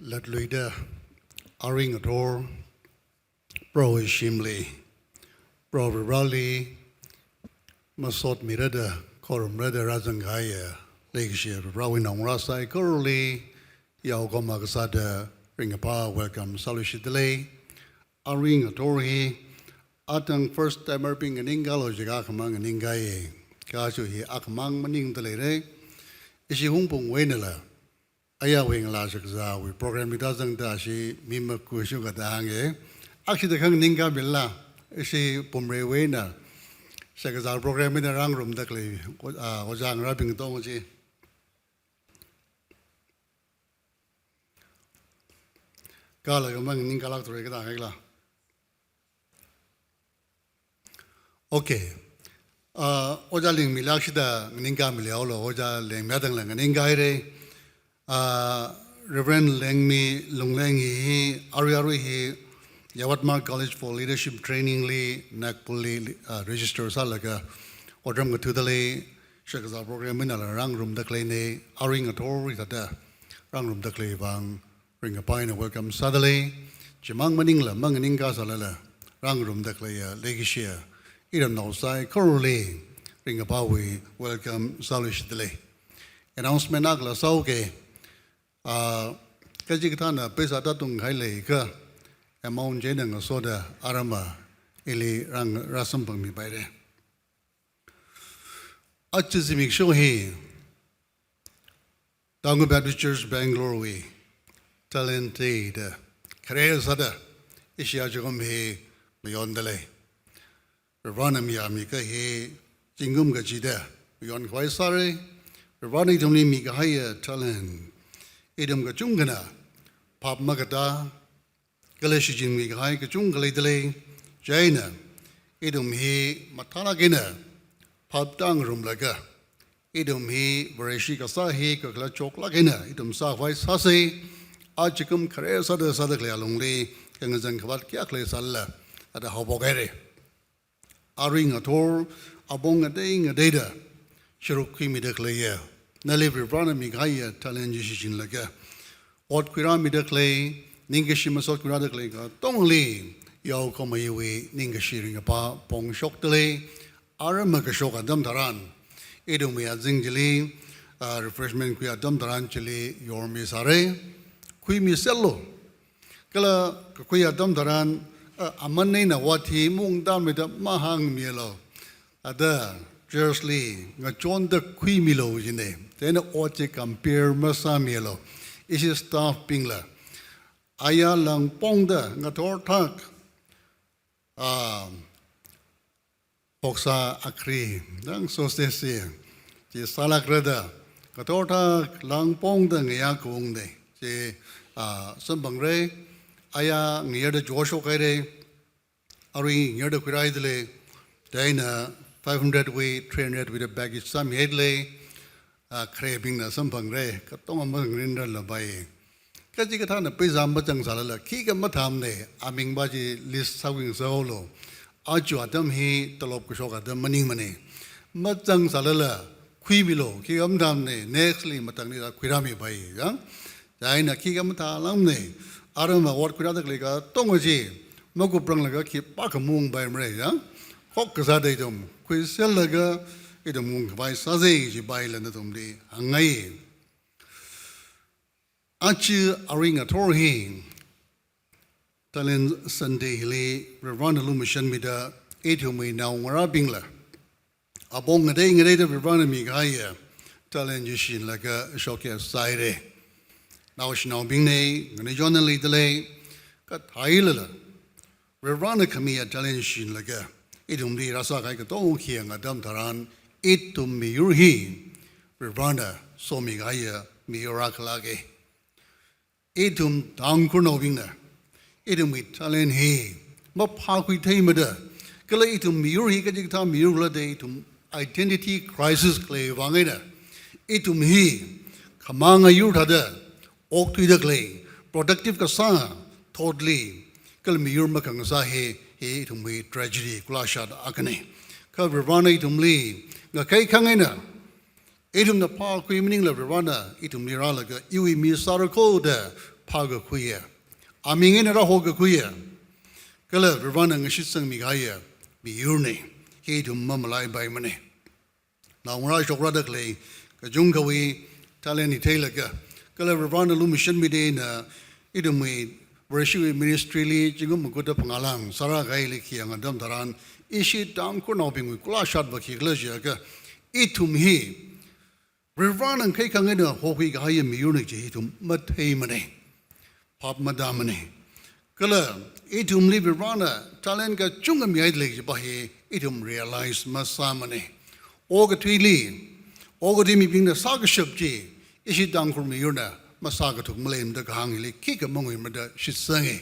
Let Luida Aring Ador, Pro Shimley, Pro Raleigh, Masot Mirada, Corum Reda Razangaya, Lakeshire, Rawin on Rasai, Corley, Yaogomagasada, Ringapa, welcome, Salishidele, Aring Adori, Atang first timer being an Ingalo Jagakamang and Ingaye, Kasu he Akamang Maning the Lere, Ishihumpung Wenela. Aya wing Lashakza, we program it doesn't dashi, Mima Kushuga Dange. Actually, the Kang Ninga Billa, she Pumre Wena. Shakaza program in the rang room, Duckley, was young rapping Domoji. Gala among Ningalak to Regala. Okay. Ojaling Milashida, Ninga Miliolo, Ojaling Madalang and Ingaire. Reverend Lengmi Lunglengi Ariari Yawatmar College for Leadership Training Li Nakpuli Register Salaga Odram Gatudale Shakaza program in a rang room the clay Aring Atori Tata Rang room the clay bang Ring a pine welcome Sadale Jimang Maningla Manganinga Salala Rang room the clay Legishia Idam Nosai Corley Ring a Bawi welcome Salish Delay Announcement Agla Sauke Kajikatana, Pesatatung Haile, a Mount Jenang Soda, Arama, Ili Rang Rasampang mi by there. Achizimik Shohi, Tango Baptist Church, Bangalore, Talented, Karel Sada, Ishiajagum he, beyond the lay. Ravanam Yamika he, Jingum Gachida, beyond Kwaisari, Ravani Tumi Mikahaya, Talent. Idam Gachungana, Pap Magata, Galashijin Mikai, Gachungaledele, Jaina, Idum he, Matana Gina, Pap Dang Rumlaga, Idum he, Vareshika Sahi, Kakla Choklagina, Idum Sahwai Sasi, Archicum Kare Sada Sadakle Alungli, Kangazan Kavat Kiakle Salla, at the Hobogere. Aring a tour, Abong a daying a data, Shirukimi de Clay. Nali Vivrana Migaya Talenjishin Laga. What Kirami de Clay, Ningashima Sot Kurada Clay, Tongli, Yao Komayiwi, Ningashiring a pa, Pong Shok Delay, Aramakashoka Damtaran, Edumia Zingjili, refreshment Quia Damtaran Chili, Yormi Sare, Quimi Sello, Kala Quia Damtaran, Amanina Wati, Mung Damita Mahang Mielo, Ada. Jersey, John the Quimilo in name. Then Oche compare Masamilo. Is his staff pingla. Aya lang pongda, Nator tak. Poksa akri. Dang so stesi. Ji salakreda. Nator tak lang pongda ngayakung de. Ji Sambang re. Aya near the Joshua Kare. Ari near the Kiraidle. Dana. 500 way, 300 with a baggage, some headlay, craving some pangre, Katomang Rinder Labai. Kajikatana Pizam Batang Salala, Kika Matamne, Aming Baji list Sawing Solo, Arju Adam he, Talop Kushoka, the Maning Mane, Matang Salala, Quimilo, Kigam Damne, nextly Matangida Quirami Bay, Jaina Kigamata Lamne, Arama, what Kuradaka, Tomoji, Moku Pranglaga, keep Pakamung by Mre, Hokazadum. Quiselaga, it a monk by Sazi, Bailandatumdi, Hangai. Achi Aring a Torhi, Talent Sunday Hilly, Ravana Lumishan Mida, 8 me now Marabingla. Abong a day later, Ravana Migaya, Talent Yishin like a shocker side. Now she now being a Journal delay, got Haila. Ravana Kamia Talent Yishin like a Idum di rasa kai ketong kiang adam taran itum miyurhi Ravana so migaya miyurak lage itum tang kurno bingna idum mit talen he ma pakui taimada kala itum miyurhi kajikta miyurla de itum identity crisis clay wangena itum he kamanga yurthada oktui da clay productive kasa totally kal miyur makang sa he he to me tragedy, Glashad Akane. Cover Rana to me, the Kai Kangena, Itum the Park, meaning the Verona, Itum Miralaga, Iwi Misarako, the Paga Queer. I mean, in a Hoga Queer. Color, Ravana Shitsang Migaya, be urne, he to mummalai by money. Now, when I shall radically, Kajungawi, Talani Taylor, Color Ravana Lumishan Midina, Idumwe, Reshu Ministry, Jigumukuta Pangalang, Sarah Gaili, Kiang, and Damtaran, Ishi down Cornoping with Kulashat Baki Glacier, Itum he. Rivan and Kakangina, Hoki Gaya Munich, to Matamane, Pop Madamane. Color, Itum Livirana, Talenga Chungam Yadley Bahi, Itum realized Masamane. Oga Twili, Oga Dimi being the Saga Shubji, Ishi down from Yuna, Masaga took Malam the Gangili, kick among him, she sang.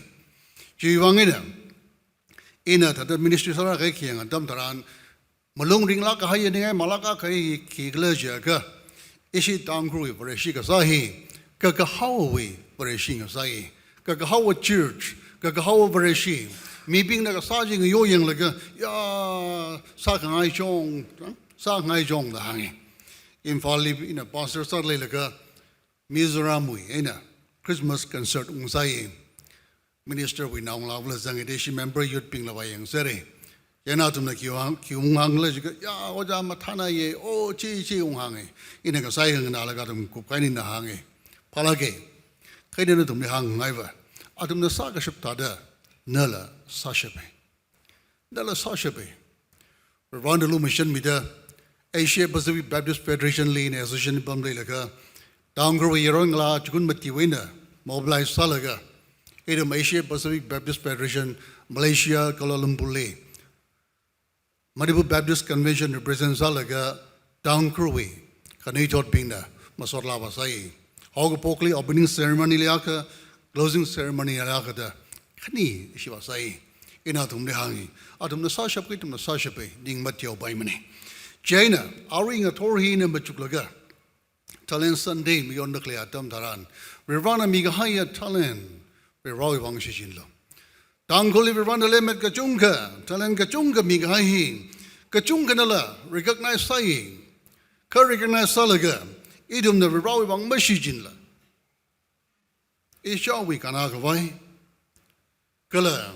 Jivangina. Ina the ministry Saraki and Damtaran, Malung ring like a high Malaka Ki Glacier. Ishi Tangru, Bereshika Sahi, Kakahawi, Bereshinga Sahi, Kakahawa Church, Kakahawa Bereshi, me being like a sergeant, yo young like a ya Sakanai Jong, Sakanai Jong the hanging. In Fali in a pastor sadly like a Mizoramui, in a Christmas concert Unsai. Minister, we now love Zangadeshi member, you'd ping Lavayang Seri. Yenatum the Kyung Ya, Oja Matana ye, oh, Chi Unhangi, in a Kasai and Alagatum Kukain in the Hangi, Palage, Kaidanatum the Hang Iver, Atum the Sagaship Tada, Nella Sashape. Nella Sashape. Ravanda Mission Mida, Asia Pacific Baptist Federation Lean Association Bumlaka, Downgrow Yerongla, Chukun Matiwina, Mobilize Salaga, Edom Asia Pacific Baptist Federation, Malaysia, Kuala Lumpur. Maribu Baptist Convention represents Alaga, Down Crewy, Kanijot Pinda, Masotla Vasai, Hogapokli, opening ceremony Liaka, closing ceremony Alakata, Kani, Shivasai, Inatum de Hangi, Atum the Sashapitum the Sashape, Ding Matio Baimani. Jaina, Aring a Tori in a Machuklaga, Talen Sunday, beyond the Clear Tam Taran, Rivana Migahaya Talen, Roy Wang Shishinlo. Tangoli Rivana Lemet Kachunga, Talen Kachunga Migahi, Kachunga Nala, recognize saying, recognize Salaga, Idum the Roy Wang Mashijinla. Isha we can agavai, Kala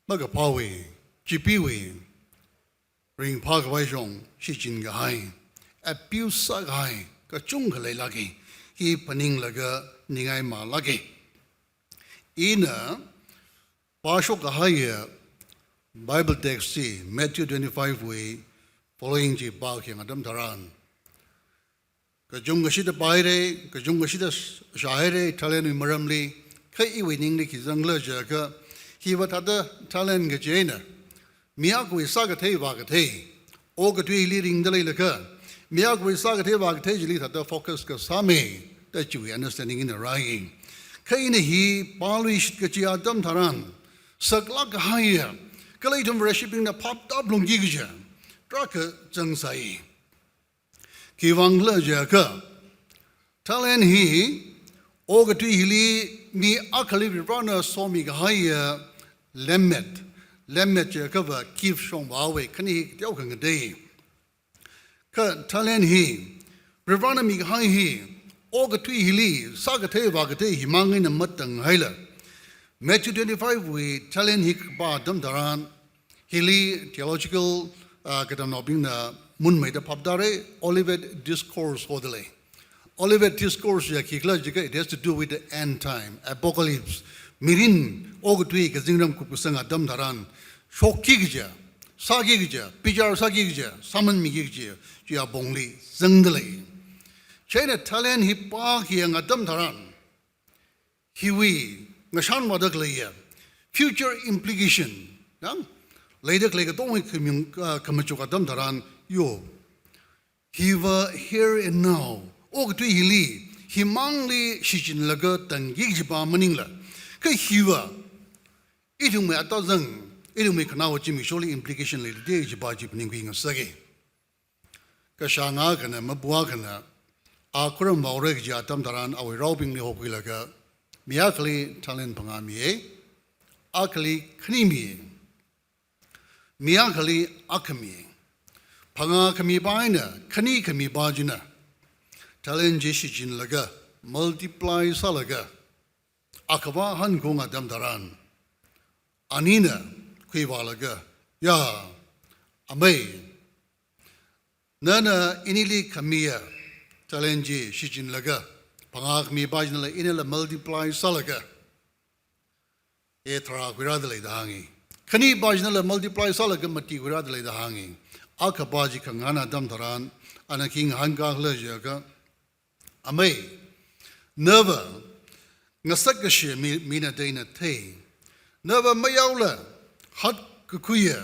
Magapawi, Jipiwi, Ring Pagavajong, Shijin Gahai, Abuse Sagai, Kachunga Lagi, He Paning Laga, Ningai Ma Lagi. Ina Pasho Kahaya Bible text see Matthew 25 way following Ji Baking Adam Taran. Kajunga Shida Baire, Kajunga Shida Shahere, Talen Maramli, Kai winning the Kizangla Jaka, he what other Talen Gajena, Miakwi Sagate Vagate, Ogatui leading the Laka, Miakwi Sagate Vagate lead at the focus Kasame, that you understanding in the writing. Kaine he, Polish Kachiatam Taran, Saklak Haya, Kalatum worshipping the popped up Lungija, Draka Zangsai. Kivangla Jaka, Talen he, Ogatu Hili, me Akali runner saw me higher, Lemmet Jakava, Kiv Shong Wawe, Kani Joking a day. Talen he, Rivana me high he. Ogatu Hili, Sagate Vagate, Himangin and Mutang Hila. Matthew 25, we Talen Hik Ba Damdaran, Hili, theological, Katanobina, Munmade Papdare, Olivet Discourse Hodele. Olivet Discourse, it has to do with the end time, apocalypse. Mirin, Ogatu, Kazingram Kupusanga Damdaran, Shokigja, Sagigja, Pijar Sagigja, Saman Migija, Gia Bongli, Zangale. China Talen he park yang Adam Taran. Hiwi, Nashan Wadakleya. Future implication. Later, like a don't Kamachuka Adam Taran, yo. Hiva here and now. Og to Hili, Himangli Shichin Lagat and Gijiba Maningla. Hiva. Itum me a dozen. Itum make now Jimmy surely implication later day Jibaji Pning of Sagi. Kashangakana, Mabuakana. Akuram Maurek Jatam Taran, our robbing the Hokilaga, Miakli Talen Pangami, Akali Knimi, Miakali Akami, Panga Kami Bina, Kani Kami Bajina, talent jishin laga multiply salaga akwa han kong adam daran anina kuivalaga ya amay nana inili kamiya talent jishin laga pangak mi bajnala inila multiply salaga etra guradale dahangi kani bajnala multiply salaga mati guradale dahangi akabaji kangana adam daran anaking hangak lejaga amay never ngasakashe mina dana te never mayawla hat kuya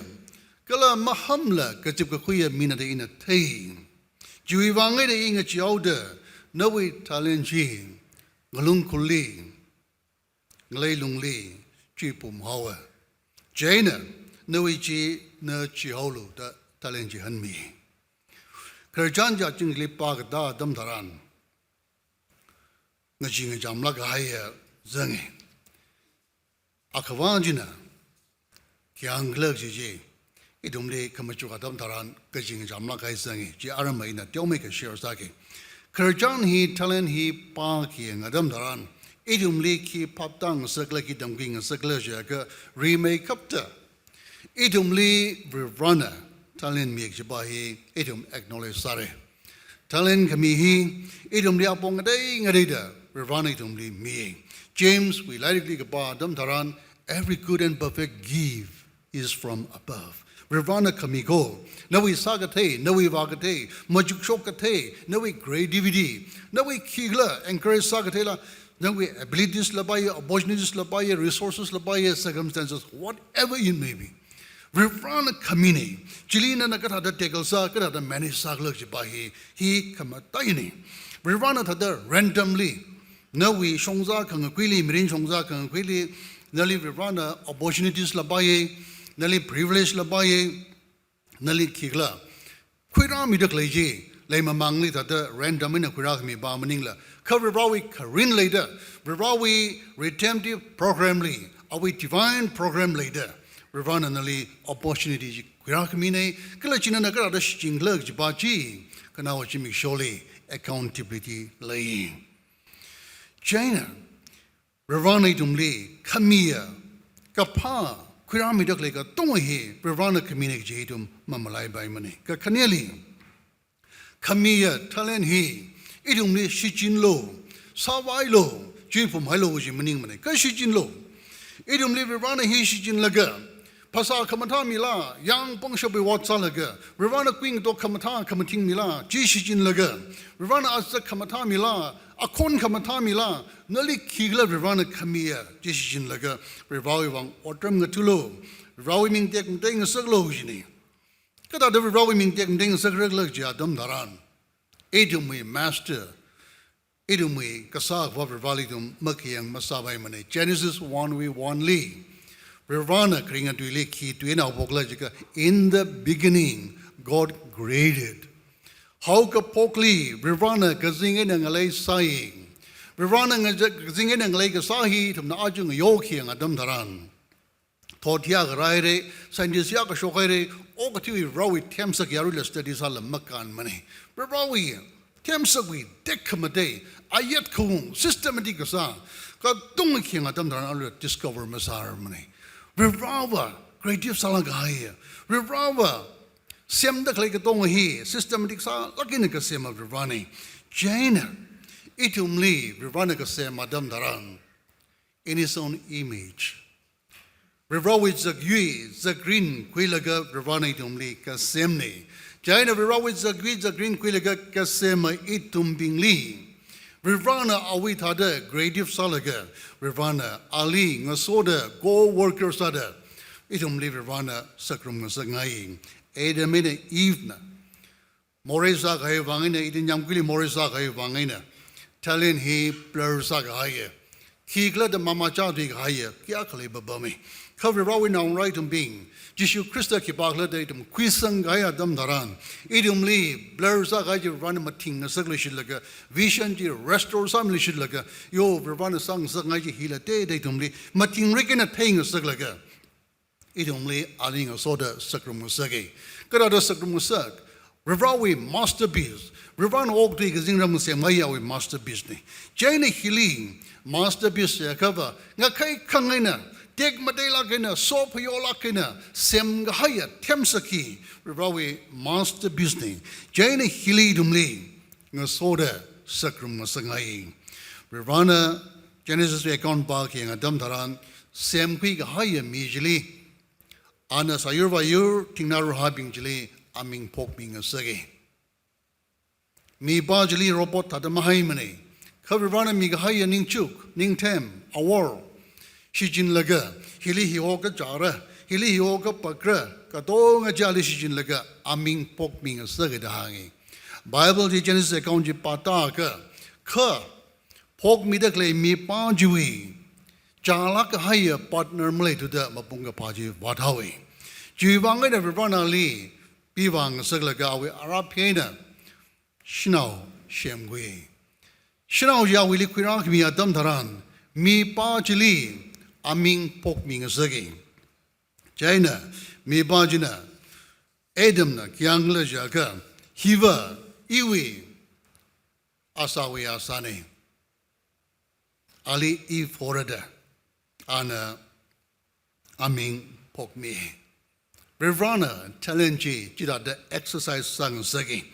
kala mahamla kachip kuya mina dana te juiwangai de inga chiawda nawi talenji ngalung kuli ngalay lungli chipum hawa jaina nawi chi na chiawlu da talenji hanmi kerjanja jingli pag da dam daran ngajing jamla gaya zangi akwanjina kyanglag ji idumle kamachu adam daran ngajing jamla gaya zangi ji aramai na tyome ka share sake kerjan hi talent hi pa ki ngadam daran idumle ki paptang sakla ki damking sakla ja ka remake kapta idumle rana talent make jibahi idum acknowledge sare talent kami hi idum dia pong ngadai ngadida Ravana idumli me James we likely ba dam daran every good and perfect gift is from above Ravana kami go nawi sagate nawi vagate majuk shokate nawi great DVD nawi kigla encourage sagate la nawi abilities labaya opportunities labaya resources labaya circumstances whatever it may be Ravana kamini Chilina nakata da tegelsa kata da manage saglak jibahi he kamatayini Ravana tada randomly nawi shongza kang kwili mirin shongza kang kwili nali Ravana opportunities labaye nali privilege labaye nali kigla kwira mi dak leji lema mangli tada random ina kwira mi ba maningla cover rawi karin later rawi redemptive program li awi divine program later Ravana nali opportunity kuyakamine kala china na kara da shinglag jibaji kana wa chimi sholi accountability lay China Ravana idumli kamiya kapa kuyami dak lega tonghi Ravana community jidum mamalai bai mane ka kaneli kamiya talent hi idumli shichin lo sawai lo jipum halo ji maning mane ka shichin lo idumli Ravana hi shichin laga Pasa kamata mila yang pongshabi watsa laga Ravana queen do kamata kamating mila jishijin laga Ravana azza kamata mila akon kamata mila nali kigla Ravana kamiya jishijin laga Ravawi wang otram ngatulo Rawi ming tek ngteng saglo jini kada da Rawi ming tek ngteng sagrag lag jadam daran edumwe master edumwe kasak wa Ravalitum makiyang masabai mane Genesis 1:1 li Ravana kringa tuile ki tuina bokla jika in the beginning God created how ka pokli Ravana gazing na ngalai sai Ravana gazing na ngalai ka sahi tum na ajung yoki ang adam daran thotia garaire scientist ka shokaire o ka tui rawi temsak yarula studies hala makan mane rawi temsak wi dekkamade ayat kung systematic ka sa ka tung ki ang adam daran alu discover masar mane Rivava, creative salagaya. Rivava, sem the click at he, systematic sa, looking at sem of Rivani. Jaina, itumli, Rivanica sem Madame Daran, in his own image. Rivawi the green, quilaga, Rivani tumli, kasemni. Jaina, Rivawi the green, quilaga, kasema, itum bingli. Ravana awithada creative salaga Ravana ali ngasoda go worker sada itum li Ravana sakrum ngasangai edamine evening morisa gai wangina idin yamkili morisa gai wangina talent he blursa gai kigla de mama cha di gai kya khale babame cover rawi now right and being Jishu Krista ki bagla de itum kwisang gai adam daran idum li blursa gai Ravana mating nasagli shilaga vision ji restore samli shilaga yo Ravana sang sangai ji hila de itum li mating rikina thing saglaga idum li aling soda sakrum musagi kada da sakrum musak Riverway masterpiece. River Oak Tree is in Ramsey Maya with masterpiece. Jane Hilly, masterpiece cover. Nakai Kangina, Take Madela Kina, Soap Yola Kina, Sem Gahaya, Temsaki, Riverway masterpiece. Jane Hilly Dumli, Nasoda, Sacrum Sangai. Rivana, Genesis account parking at Damtaran, Sem Quick Higher Mijili, Anna Sayurva Yur, Tinaru Habing Jili, Aming Pok being a Sagi. Mi Bajili robot at the Mahaimani, Kavirana Migahaya Ning Chuk, Ning Tem, Awar, Shijin Laga, Hili Hioga Jara, Hili Hioga Pakra, Katonga Jali Shijin Laga, Aming Pok being a Sagi the Hangi. Bible Genesis account Pataka, Ka, Pok Midakle Mi Pajui, Jalak Haya partner Malay to the Mapunga Paji, Watawi. Jivanga de Rivana Lee, Bivang Saglagawi, Arapena, Shinao, Shemgui. Shinao Yawili Quirak mi Adam Taran, Mi Pajili, Aming Pok Ming Sagi. China, Mi Pajina, Adamna, Kyangla Jaka, Hiva, Iwi, Asawi Asani. Ali E. Florida, Anna Aming Pokmi. Rivrana, Talenji, Jida the exercise sang Sagi.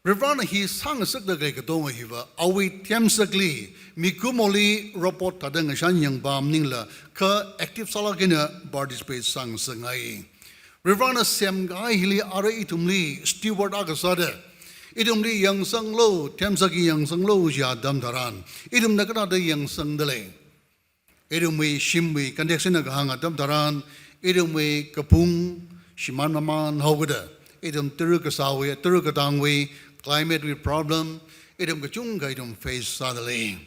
Rivrana, he sang a second Gadoma Hiva, Awi Tiamsagli, Mikumoli, Robot Tadang Shanyang Bam Ningla, Ka active Salagina, participate sang Sangai. Rivrana Sam Gai Hili Ara Itumli, Steward Agasada. Idum li yang sang lo, Temsaki yang sang lo ja dam taran. Idum nakana de yang sang dele. Idum we shimwe connection hanga dam taran. Idum we kapung shiman maman hogada. Idum terukasawe, terukatangwe, climate with problem. Idum kachunga idum face sadale.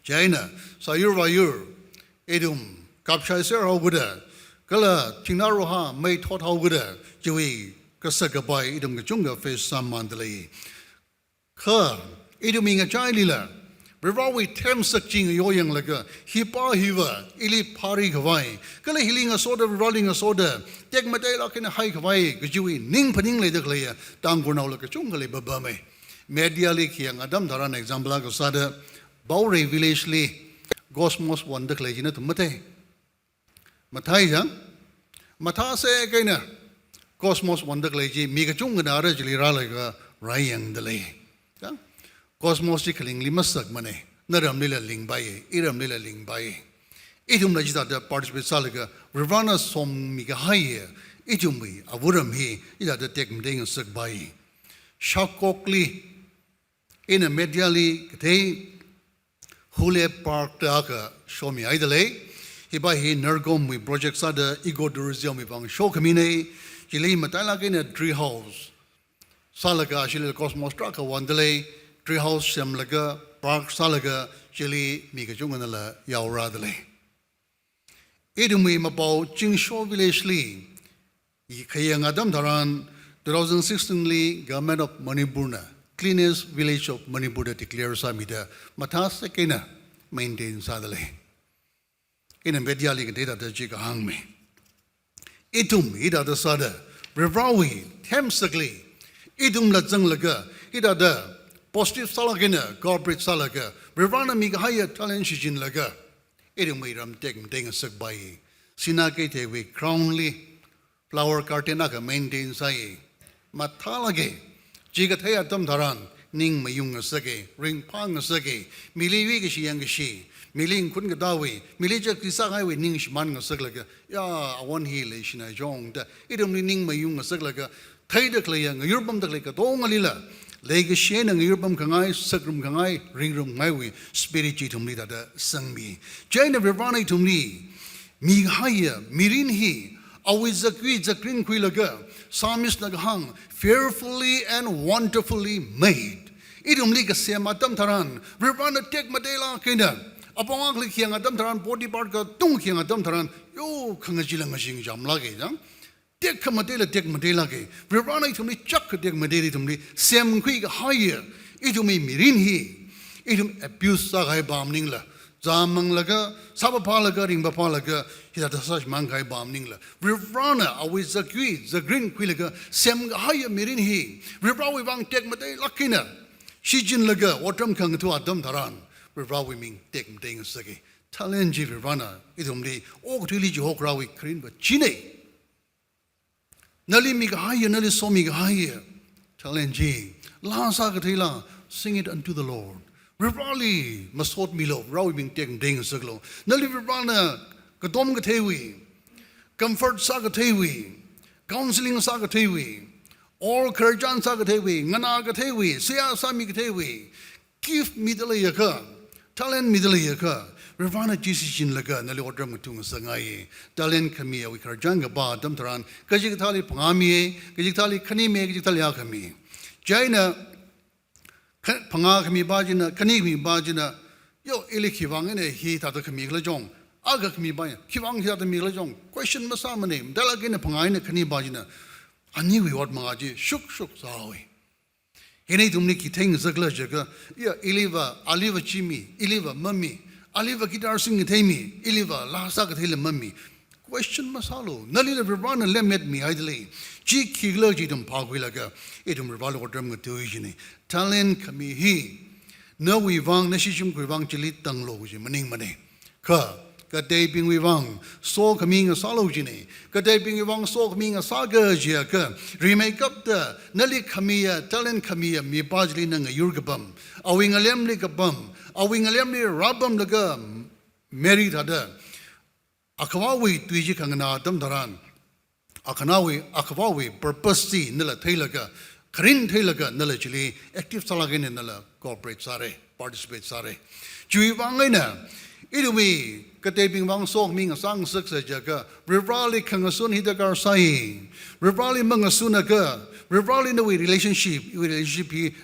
China, sayur vayur. Idum kapshay ser hogada. Kala tinaroha may tot hogada. Jawi. Kasagabai idum gachunga face some mandalay. Ka iduming a chilila. Rivawi tem sakching yoyang laga. Hipa hiva, ili pari kawai. Kala healing a soda, rolling a soda. Take Matela in a high kawai, Gajui, Ning Paning later clear, Tanguna like a chungale babame. Mediali Kiang Adam Taran example like a sada, Bauri village li, Gosmos wonder clayina to Mate. Mataya Matase again. Cosmos wonder clayji, Migachunga Arajili Ralaga, Rayang the lay. Cosmos tickling Limasak money, Naram Lila Ling by, Iram Lila Ling by. Itum Lajita the participate Salaga, Ravana som Migahaya, Itumbi, Avuram he, Ida the Tekmding and Suk by. Shakokli in a medially, they Hule Park Daka, show me idle. He by he Nergom with Project Sada, Ego Durizum with Bang Shokamine. Jili Matala in a tree house. Salaga, Shili Cosmos Traka, one delay, tree house, Semlaga, Park Salaga, Jili, Mikajungana, Yaura delay. Idumi Mabo, Jingshaw Village Lee, Kayang Adam Taran, 2016 Lee, Government of Manipurna, cleanest village of Manipur declares Samida, Matas Sekena, maintains Sadale. In a Mediali data the Jika hang me. Itum, ida the sada, Rivrawi, Temsagli, Idum la Zanglaga, ida the positive salagina, corporate salaga, Rivana Migahaya Talenshin laga, Idum Miram Ding Ding a Suk by Sinagate we crownly, flower cartinaga maintain sai, Matalage, Jigataya Tamtaran, Ning Mayunga Sage, Ring Pang Sage, Milivigashi Yangashi. Miling couldn't get away. Milija Kisaka with Ning Shman Saglaka. Ya, one heelation I joined. It only Ning Mayung Saglaka. Taida Clayang, Urbum the Lake, Dongalilla. Lake Shen and Urbum Kangai, Sakrum Kangai, Ringrum Maiwi, Spiritum Lida, Sang me. Jane of Ravani to me. Mi higher, Mirin he. Always a green quillaga. Psalmist Nagahang, fearfully and wonderfully made. Idum Liga Sematam Taran. Ravana take Madela Kina. Upon Kiang Adam Taran, body part got Tung King Adam Taran, yo, Kangajila machine jam lagi, take Madela, take Madela, Ravana to me, Chuck, take Madela to me, Sam Quick higher, it to me, Mirin he, it abuse Sagai Bam Ningla, Zamang laga, Sabapalaga, Rimbapalaga, he had such mankai bomb ningla. Rivrana, always the green quillaga, Sem higher mirin he. Rivrawi wang take mate lakina. Shijin laga, watam kang to Adam Taran. Rivrawi ming take mting sagi. Talenji Rivrana, itumli, oh, really Johokrawi clean, but Chine. Nali mig higher, Nali so mig higher. Talenji, La Sagatila, sing it unto the Lord. Rivali, Masot Milo, Rawi being taken ding saglo. Nali Rivrana, Kadom Gatewi, Comfort Sagatewi, Counseling Sagatewi, All Kerjan Sagatewi, Ngana Gatewi, Sia Sami Gatewi, Kif Midalayaka, Talent Midalayaka, Rivana Jisichin Laga, Nali Odram Tung Sangai, Talent Kamia, we Karjanga Ba, Damtaran, Kajitali Pangami, Kajitali Kanime, Kajitali Akami. Jaina Panga kami bajina, kani kami bajina, yo ili kiwang ine hi tata kami kelajong, aga kami bajina, kiwang hi tata kami kelajong. Question masama ne, dala kene panga ine kani bajina, ani wi wat mangaji shuk sawi. Hene tumni kiteng zagla jaga, ya iliva aliva chimi, iliva mami, aliva guitar sing temi, iliva lasa kathile mami. Question masalo, nali le Rivrana lemet mi idly. Ji kigla jidum pagwilaga, itum Rivalo odram gatuijini. Talent kami hi. No we vang nashishum kwivang chilit tang lo maning mane. Ka kate bing we vang so coming a salo jini. Kate bing we vang so coming a saga jia ka. Remake up the nali kamia, talent kamia, mi bajli nang a yurgabum. Awing a lemli kabum. Awing a lemli rabum lagam. Married ada. Akawawi tuiji kangana dam daran. Akawawi purposely nila tailaga. Karin tailaga nila chili active salagin nila corporate sare, participate sare. Chui wangina. Idumi katebing wang sok ming sang saksa jaga. Rivrali kangasun hidagar sai. Rivrali mangasunaga. Rivrali na relationship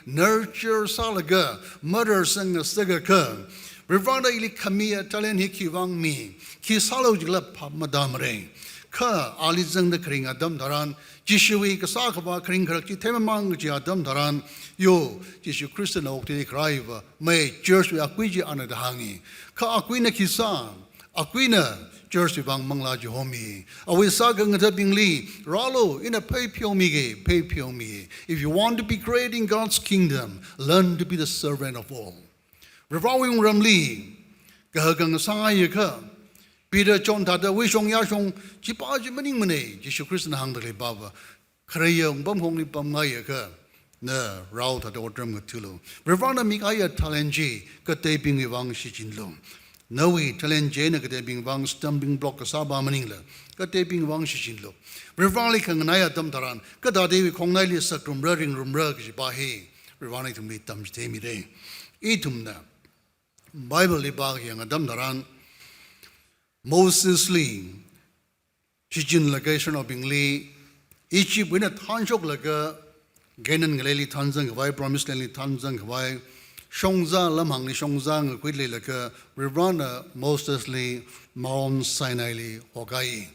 nurture salaga. Mother sang sagaka. Rivrali ili kamia talen hiki wang mi. Ki salo jila pamadamre. Ka alizang na kring adam daran. Jishui kasakaba kring karakti temamang ji adam daran. Yo, Jishu Christian okti kraiva. May church we akwiji anadahangi. Ka akwina kisa. Akwina church bang mangla jihomi. Awi sagang bingli. Ralo in a pay pyomi. If you want to be great in God's kingdom, learn to be the servant of all. Rivawing Ramli. Gahagang sangayaka. Peter John Tata Wishong Yashong Chipaji Maning Mane, Jishu Christian Hangdali Baba, Korea Bum Hongli Bamayaka, Na, Rao Tata Odram Tulu, Ravana Mikaya Talenji, Kate Bing Wang Shichinlum, Noe Talenjana Kate Bing Wang Stumbling Block Saba Maningla, Kate Bing Wang Shichinlo, Rivali Kanganaya Damtaran, Katade Kongali Sakrum Rudding Rumrug Jibahi, Rivani to meet Tamjtemi Day. Etumna Bible Libagi and Adamdaran. Moses Lee, Chijin location of Bingli, Ichi win a Tanjok Laga, Ganan Galeli Tanzang, Hawaii, Promised Land Tanzang, Hawaii, Shongza, Lamangli Shongzang, Quidli Laka, Rivana, Moses Lee, Mount Sinai Lee, Hogai,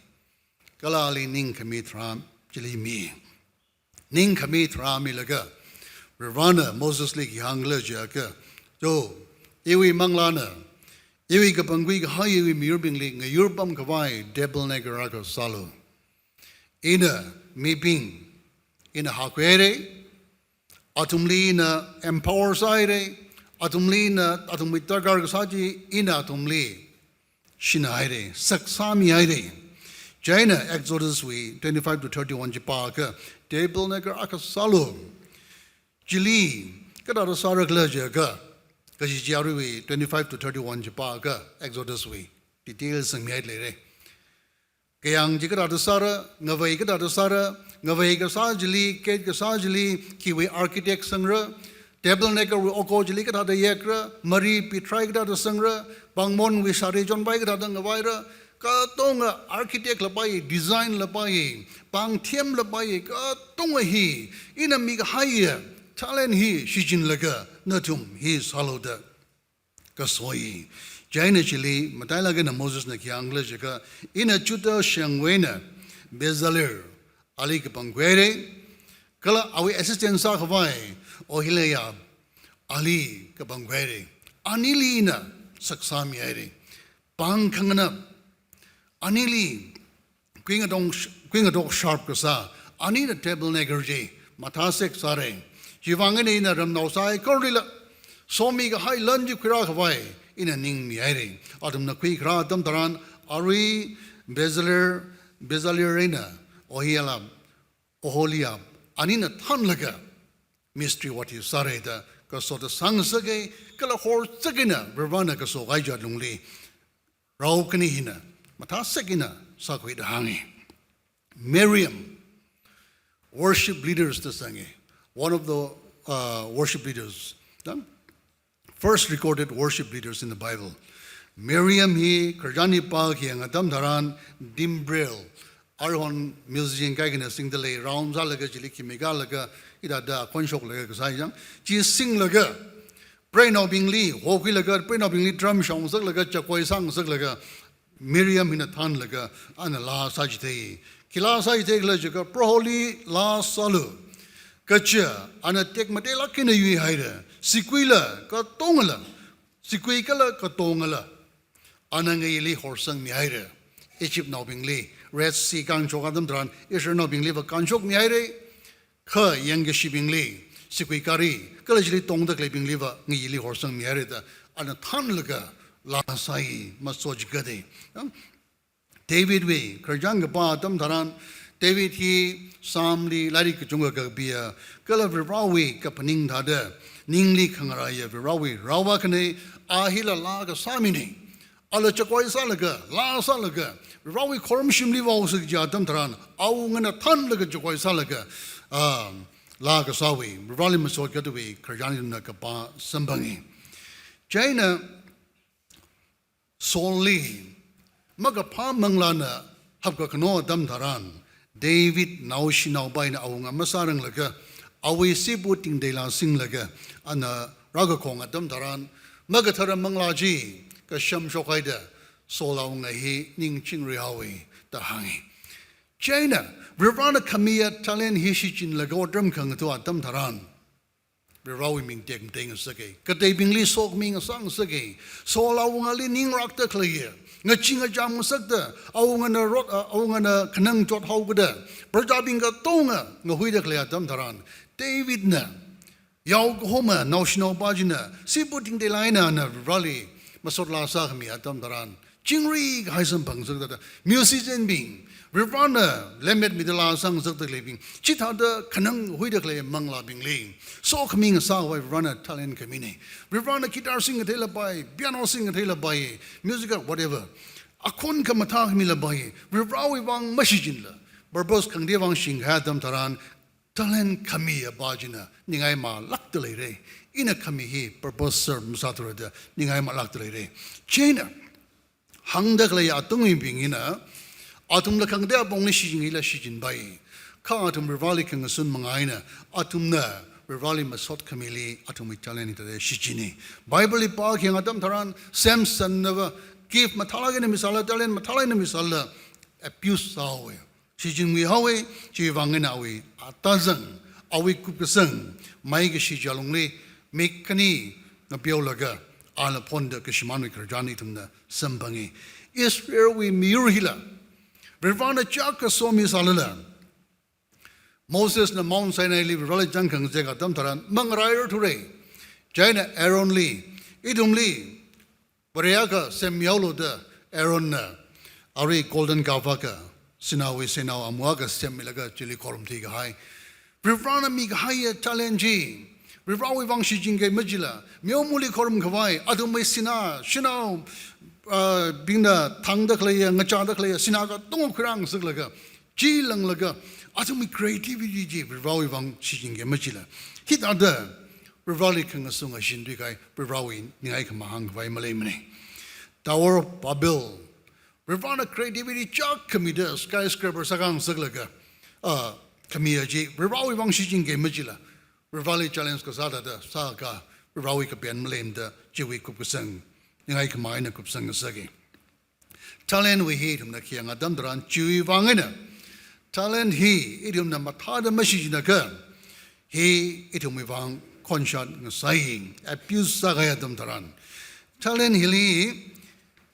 Galali Ning Kamitra, Jili Mi, Ning Kamitra Milaga, Rivana, Moses Lee, Hangla Jaka, Jo, Iwi Manglana. Iwi kapangwi ka iwi mirbing ling nga yurbam kawai debel negaraka salo. Ina miping ina hakwere atumli ina empower side atumli ina atumli tagar saji ina atumli shinaire saksami aire. Jaina Exodus 25 to 31 jipaka debel negaraka salo. Jili kadara sarak lajaga. Kasi 25 to 31 Japaga, Exodus we. Details ang miyay lere. Kayang jika ada sara, ngaway ka ada sara, ngaway ka sajili, kait ka sajili, kiwi architect sangra, table necker we oko jili ka ada yekra, Marie Pitrai ka ada sangra, bangmon we sari John bay ka ada ngawayra, katonga architect labay, design labay, pang tiem labay, katonga hi, inami ka haya. Talent he shijin laga natum he saloda kasoi jaina chili matalaga na Moses na kiangla jaka ina chuta shangwena bezaler ali kapangwere kala awi assistant sa khawai o hilaya ali kapangwere anili ina saksami aire pang khangana anili queen dog sharp kasa ani the table negerji mathasek sare jivangani na ramno sai korila somi ga hai lanji khira khwai in a ning mi aire adam na kui khra dam daran ari bezalerina ohiala oholia anina than laga mystery what you sare da ka so the sang sage kala hor sagina ravana ka so gai ja lungli rau kani hina matha sagina sakoi da hangi Miriam worship leaders the sange one of the worship leaders first recorded worship leaders in the Bible Miriam he karjani pa ki ngadam dharan dimbrel arhon musician kai gina sing the lay round za laga jili ki mega laga ida da konshok laga ka sai jang ji sing laga pray no bingli ho ki laga pray no bingli drum song sak laga chakoi sang sak laga Miriam in a than laga an la sajite kila sajite la jaga proholi la salu kacha ana tek matela kina yui haida sikuila ka tongala sikui kala ka tongala anangili horsang mi haida Egypt no bingli Red Sea kang chogadam dran Israel no bingli ba kanchok mi haida kha yang shi bingli sikui kari kala jili tong da kle bingli ba ngili horsang mi haida ana than laga la sai masoj gade David we karjang ba dam dharan David he samli lari ka chunga ka bia kala virawi ka paning thada ningli khangaraya virawi rawa kane ahila la ka samini ala chakoi salaga la salaga virawi khorum shimli wa usik ja dam dharan au ngana than laga chakoi salaga la ka sawi virawi masoj gade we karjang na ka ba sambangi China solely magapa manglana habka kano dam dharan David naushi nau baina awunga masarang laga awi sibuting de la sing laga ana raga konga dam dharan magathara manglaji ka sham shokaida solawunga hi ning chingri hawi ta hangi China Rirana kamiya talen hisichin laga drum kang to dam dharan Birawi ming tek ting sage kate bingli sok ming sang sage solawunga li ning rak ta clear nga chinga jam sakda awunga na rot awunga na kanang jot hawgda prajabinga tonga nga huida klea dam dharan David na yaw homa national bajina sibuting de laina na rally masot la sa khmi dam dharan chingri haisam bang sakda musician bing Rirana lemmet midala sang sakda lebing chitha da kanang huida klea mangla bing ling so khming sa wa runner talent kamine Rirana guitar sing thela bai piano sing thela bai musical whatever akon ka matha khmila bai Rirawi wang masijin la barbos kangde wang sing ha dam taran talent kami bajina ningai ma laktale re ina kami hi barbos sir musatra da ningai ma laktale re China hangda kle ya tungi bingina atum la kangde bong ni sijing ila sijin bai ka atum Rivali kang sun mangaina atum na Rivali masot kamili atum talent ite sijini Bible pa kyang adam taran Samson never give mathala ge misala talent mathala ne misala abuse sawe sijin wi hawe ji wangena wi atazang awi kupsang mai ge shi jalungli mekani na biolaga ala ponda kishmanu karjani tumna sambangi Israel we mirhila Rirvana chaka so misalala Moses na Mount Sinai li rala jangkang zega dam taran mangrayer ture China Aaron li idum li Bariaka semyaulo da Aaron na ari golden kavaka sinawi sinaw amwaga semilaga chili kolum tiga hai Rirvana mi gaya challenge Rirvawi wang shi jinge majila myomuli kolum kawai adumai sinaw bingda tangda klaya ngachada klaya sinaga tong krang siglaga jilang laga atumi creativity ji Rivali wang chijinge machila hit ada Rivali kang sunga shindui kai Rivali ningai ka mahang vai malay mane Tower of Babel Rivana creativity chak kamida skyscraper sagang siglaga kamiya ji Rivali wang chijinge machila Rivali challenge ka sada da saga Rivali ka pian malay da jiwi kupusang ningai ka mahina kupusang sagi talent we hate him na kiyang adam dran jiwi wangina talent he idiom na matada message na ka he idiom we wang conscious saying abuse sa kaya dam taran talent hili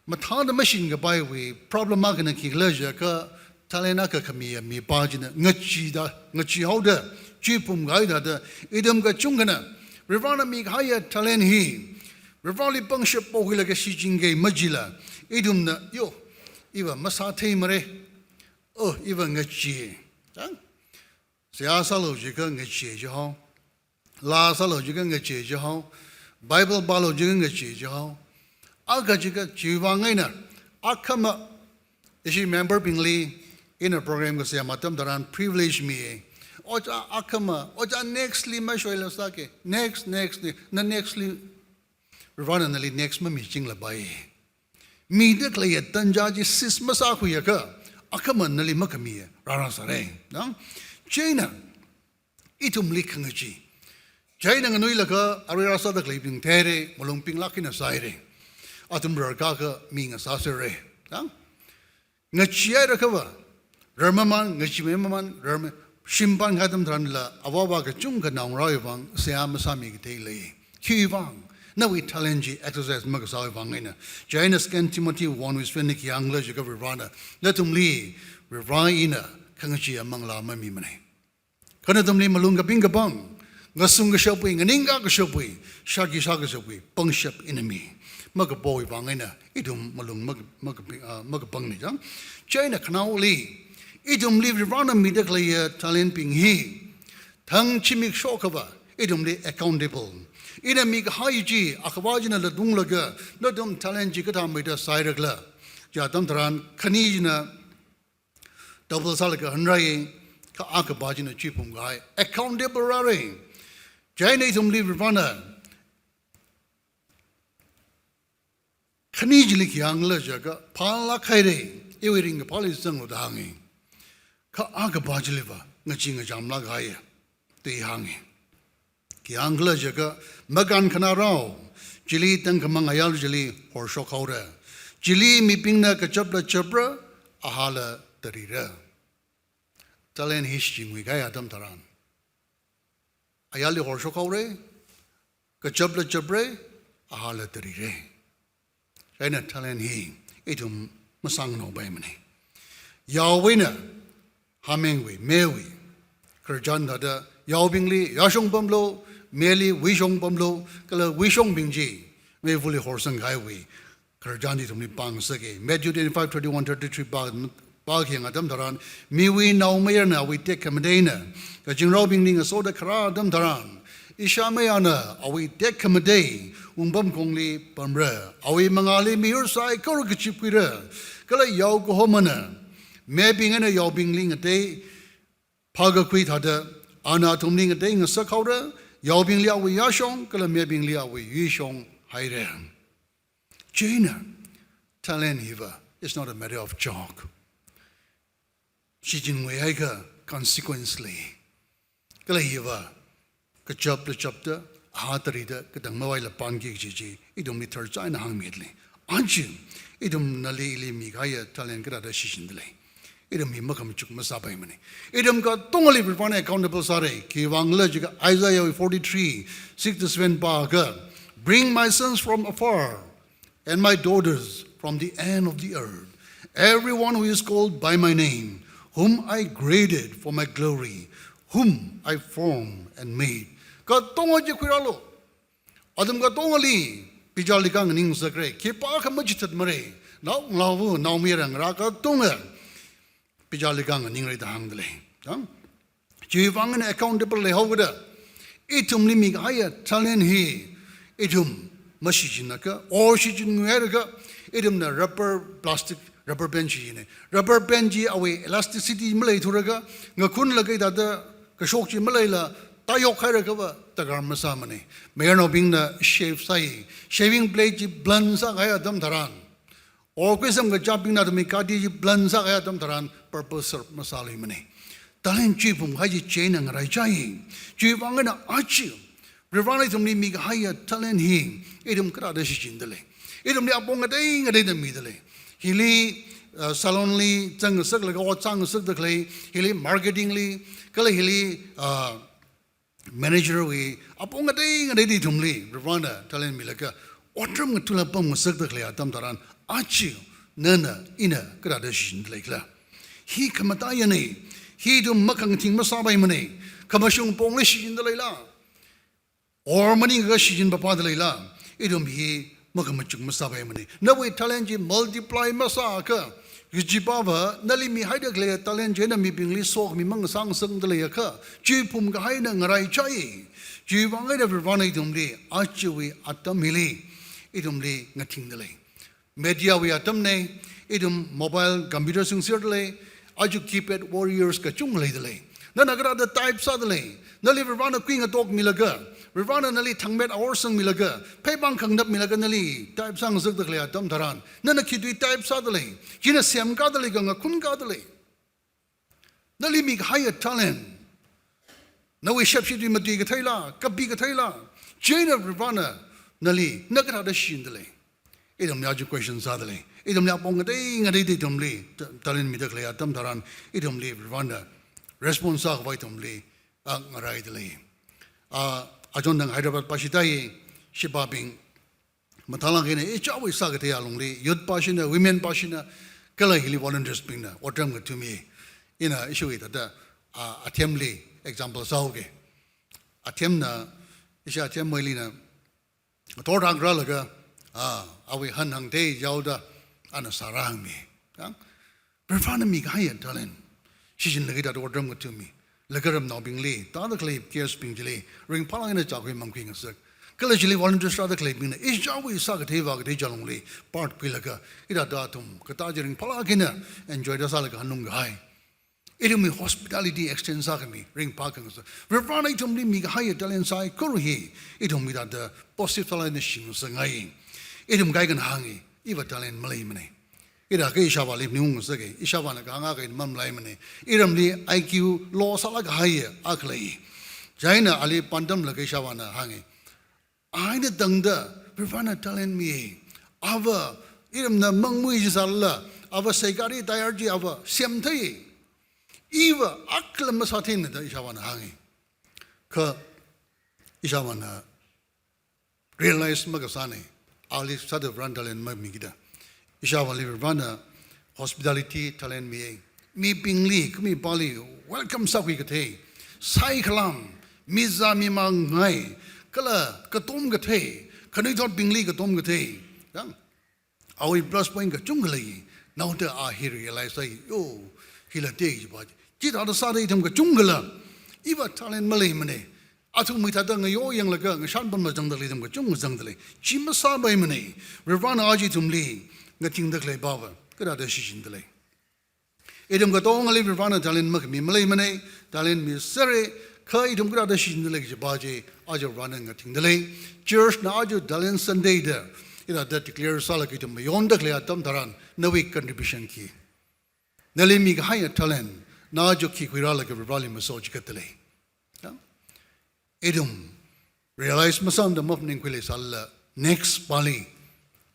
matha the machine ga bai we problem ma kana ki leja ka talent ka khami mi pa jin ngachi how da chi pum gai da da idam ka chung kana rivana mi haya talent hi rivali pangship po hila ka si jinge majila idum na yo iwa masa thei mare oh iwa ngachi chang sia sa lo ji ka ngachi ji ho la sa lo ji ka ngachi ji ho bible ba lo ji ka ngachi ji ho aga ji ka ji wa ngai na akama is member pingli in a program ko sia matam daran privilege me oja akama oja nextly ma shoila sa ke next na nextly rivana nali next ma meeting la bai mi de kle tanja ji sis ma sa khu ya ka akama nali ma kami rara sa re no china itum likhang ji china nganui la ka arira sa da kle ping there molong ping lakina sai re atum rar ka ka mi nga sa se re no ngachia ra ka ba ramaman ngachimeman ram shimpan gadam dran la awawa ka chung ka naung rai wang siam sami ki te le ki wang na we challenge exercise mag sa wang ina Jaina scan Timothy 1 with fennik yang la jika rana latum li ina kangachi amang la mami mane kana tum li malung ka ping ka bang ngasung ka shopui nganinga ka shopui shaki shaka shopui pangshap enemy mag boy wang ina idum malung mag bang ni jang Jaina kanau li idum li rana mi de kle talent ping hi thang chimik shokaba idum li accountable ina mi ka haiji akhwajina la dung laga no dum talent ji ka ta mi da sai ragla ja tam dran khani jina double salaka hanrai ka akabajina chipum gai accountable rare jaina idum li rana khani ji li kyang la jaga phala khaire ewiring ka phali sang lo da ngi ka aga bajliba ngachi nga jamla gaya te hangi ki angla jaga magan khana rao jili tang kamang ayal jili horsho khawra jili mi pingna ka chapra ahala tarira talen hishi ngui gaya dam taran ayali horsho khawre ka chapra ahala tarire jaina talen hi idum masang no bai mane yawina Hamengwe, Mewe, Kerjanda da Yaobingli, Yashong Bumlo, Meli, Wishong Bumlo, Kala Wishong Bingji, Mevuli Horsang Highway, Kerjandi to me Bang Sage, Matthew 25:21-33 Baking Adam Daran, Miwi now Mayana, we take Kamadena, Kajin Robing a soda Kara Adam Daran, Ishamayana, are we take Kamaday, Umbum Kongli, Bamra, are we Mangali Mirsai, Korokachipira, Kala Yauko Homana. Maybe in a yobbing ling a day, Paga quit had a anatom ling a day in a sakura, yobbing lia we yashong, calamabing lia we yishong, hiram. Jaina, talent hiva, it's not a matter of joke. Shijin weaga, consequently. Galahiva, Kachap the chapter, Hatarida, Kadamawila Pangi Gigi, idum litter China hung medley. Anjim, idum nali migaya talent grada shishindley. Idam hi makam chuk masabai mani. Idam ka tongoli rivana accountable sare. Ki wangla jika Isaiah 43:6-7 ka. Bring my sons from afar and my daughters from the end of the earth. Everyone who is called by my name, whom I graded for my glory, whom I formed and made. Ka tongoji kwiralo. Adam ka tongoli pijali kang ning sakre. Ki pa ka majitat mare. Now lawu now mirang raka tonga. Pijaligang and Ingrid Hangley. Jivang and accountable Lehovada. Itum limig higher talent he. Itum Mashijinaka or Shijinaka. Itum the rubber plastic rubber benji in it. Rubber benji away elasticity Malay Turaga. Nakun Lagata the Kashoki Malayla. Tayo Karakava, Tagar Masamani. Mayano being the shave sai. Shaving blade blunsa higher dum taran. Or Quisam the jumping at the Mikadi blunsa higher dum taran. Purpose of Masali Mani. Talent Chipum Haji Chain and Rajai. Chipangana Archie. Rivanitum Nimi Haya Talent Hing. Idum Kradashindale. Idum the Apongating a day middle. Hili Salonly, Tang Circle or Tang Circle, Hili marketingly, Kala Hili manager we Apongating a day to me. Rivana Talent Milaka. Otram tulapam musakdakle atam taran, Achi, Nana, Ina, Gradashin Lakela. He kamatayane, he do makanting masabay money, Kamashung Ponglish in the Layla. Or money rush in Papa de Layla, idum he makamachung masabay money. No way talenji multiply masaka. Yujibava, Nali mi Haidakle, Talengena mi bingli soak mi mang sang sung the Layaka, Jipum Gaina Rai Chai, Jivanga of Ravana Archery Atamili, idumli Nating the Lay. Media we atamne, idum mobile computer sung certainly, Aju keep it warriors kachung lay the lay. Nanagra the type suddenly, Nali Ravana Queen a dog milaga, Ravana Nali Tangmet or sung milaga, Paybank Kangdap milaganali, type sang zug the Lay Atam Taran, Nanakidui type suddenly, Gina Sam Gadali Ganga Kun Gadali. Nali make higher talent. No way Shepshi Madiga Taylor, Kabiga Taylor, Jane of Ravana, Nali, Nagata the Shin the lay. Idom Yaju questions suddenly. Idom Yapong a day didum lee, telling me the Clay Atam Taran, idom lee, Rwanda, responsa vitum lee, Angarai. Ajonang Hyderabad Pashitai, Shibabing, Matalangina, each always Sagate alongly, youth pashina, women pashina, Kalahili volunteers bring the Watam to me in a issue that Atemli, example Sauge. Atemna, Isha Atem Molina, Torang Gralaga. Awi hanang day yauda ana sarang me. Perfana mi gaya talent. She's in the gate or drum to me. Lagaram now being lay, the other clay, tears being delay, ring pala in a jog with monkey and sick. Collectively volunteers rather claiming is Jawi Sagateva, the Jalongly, part Pilaga, Ida datum, Katajaring Palagina, enjoy the Salaga Hanungai. Idumi hospitality extends Sagami, ring parking. Revrana itumli mi gaya talent side, Kuruhi, itum that the positive talent sangai. Idum Gaigan Hangi, Eva Talent Malay Mane. Ida Gaishava live Nung Sage, Ishavana Ganga in Mam Laimane. Idum Lee IQ law Salag Haya, Aklay. Jaina Ali Pandam Lagishavana Hangi. I the Dunda, Rivana Talent me. Ava, Idum the Mangmuis Allah, Ava Segari Diarji Ava, Semtai. Eva Aklamasatin the Ishavana Hangi. Ka Ishavana realized Magasani. Ali started run talent Magmigida. Ishawali Ravana, hospitality talent me. Me Bingli, me Bali, welcome Sakikate. Sai Kalam, Miza Mimangai, Kala, Katom Gate, Kanitot Bingli Katom Gate. Our plus point Jungali. Now there are here realize, oh, Hila day, but Jita the Sadatum Jungala, Eva talent Malay Mane. Atung mitadang yo yang laga ngashan ban majang dali dam kachung majang dali chima sa bay mani Ravana aji tumli ngating dak lay baba kada da shishin dali edum ka tong ali Ravana talin mak mi malay mani talin mi sare ka edum kada da shishin dali je baje ajo Ravana ngating dali church na ajo dalin Sunday da ida that declare sala ki tum yon dak lay atam taran nawi contribution ki nali mi haya talent na ajo ki kuira laga Ravali masoj katale Edum realize masam the mopning quilis Allah next Bali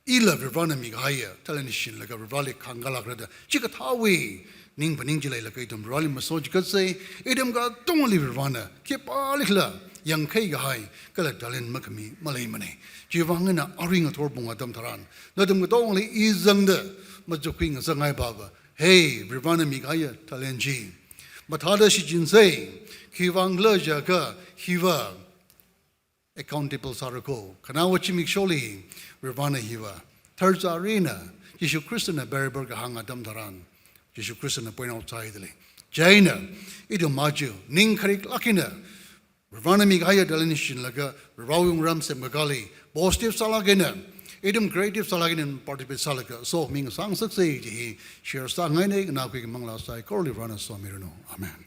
ila Ravana Migaya telenishin like a Ravali Kangala Grada Chikatawi Ning Paninjila like Edum Rally Masoj could say Edum got don't leave Ravana keep all little young Kay High Kala Dalin Makami Malay Mane Jivangana Aring a Torbung Adam Taran Nadum got only is under Majoking Zangai Baba Hey Ravana Migaya Talenji but Hada Shijin say Kivang Lajaka, Hiva, accountable Sarako, Kanawachimik Sholi, Ravana Hiva, Third Arena, Jishu Christina Berryberg Hanga Damdaran, Jishu Christina point outside the Jaina, Idum Maju, Ning Karik Lakina, Ravana Migaya Delinishin Laga, Raving Ramsem Magali, Positive Salagina, Idum Creative Salagin Participate Salaka, so Ming Sang Succeed, he shares Sangine, and now we can Mangla Sai, Corley Rana Somirano. Amen.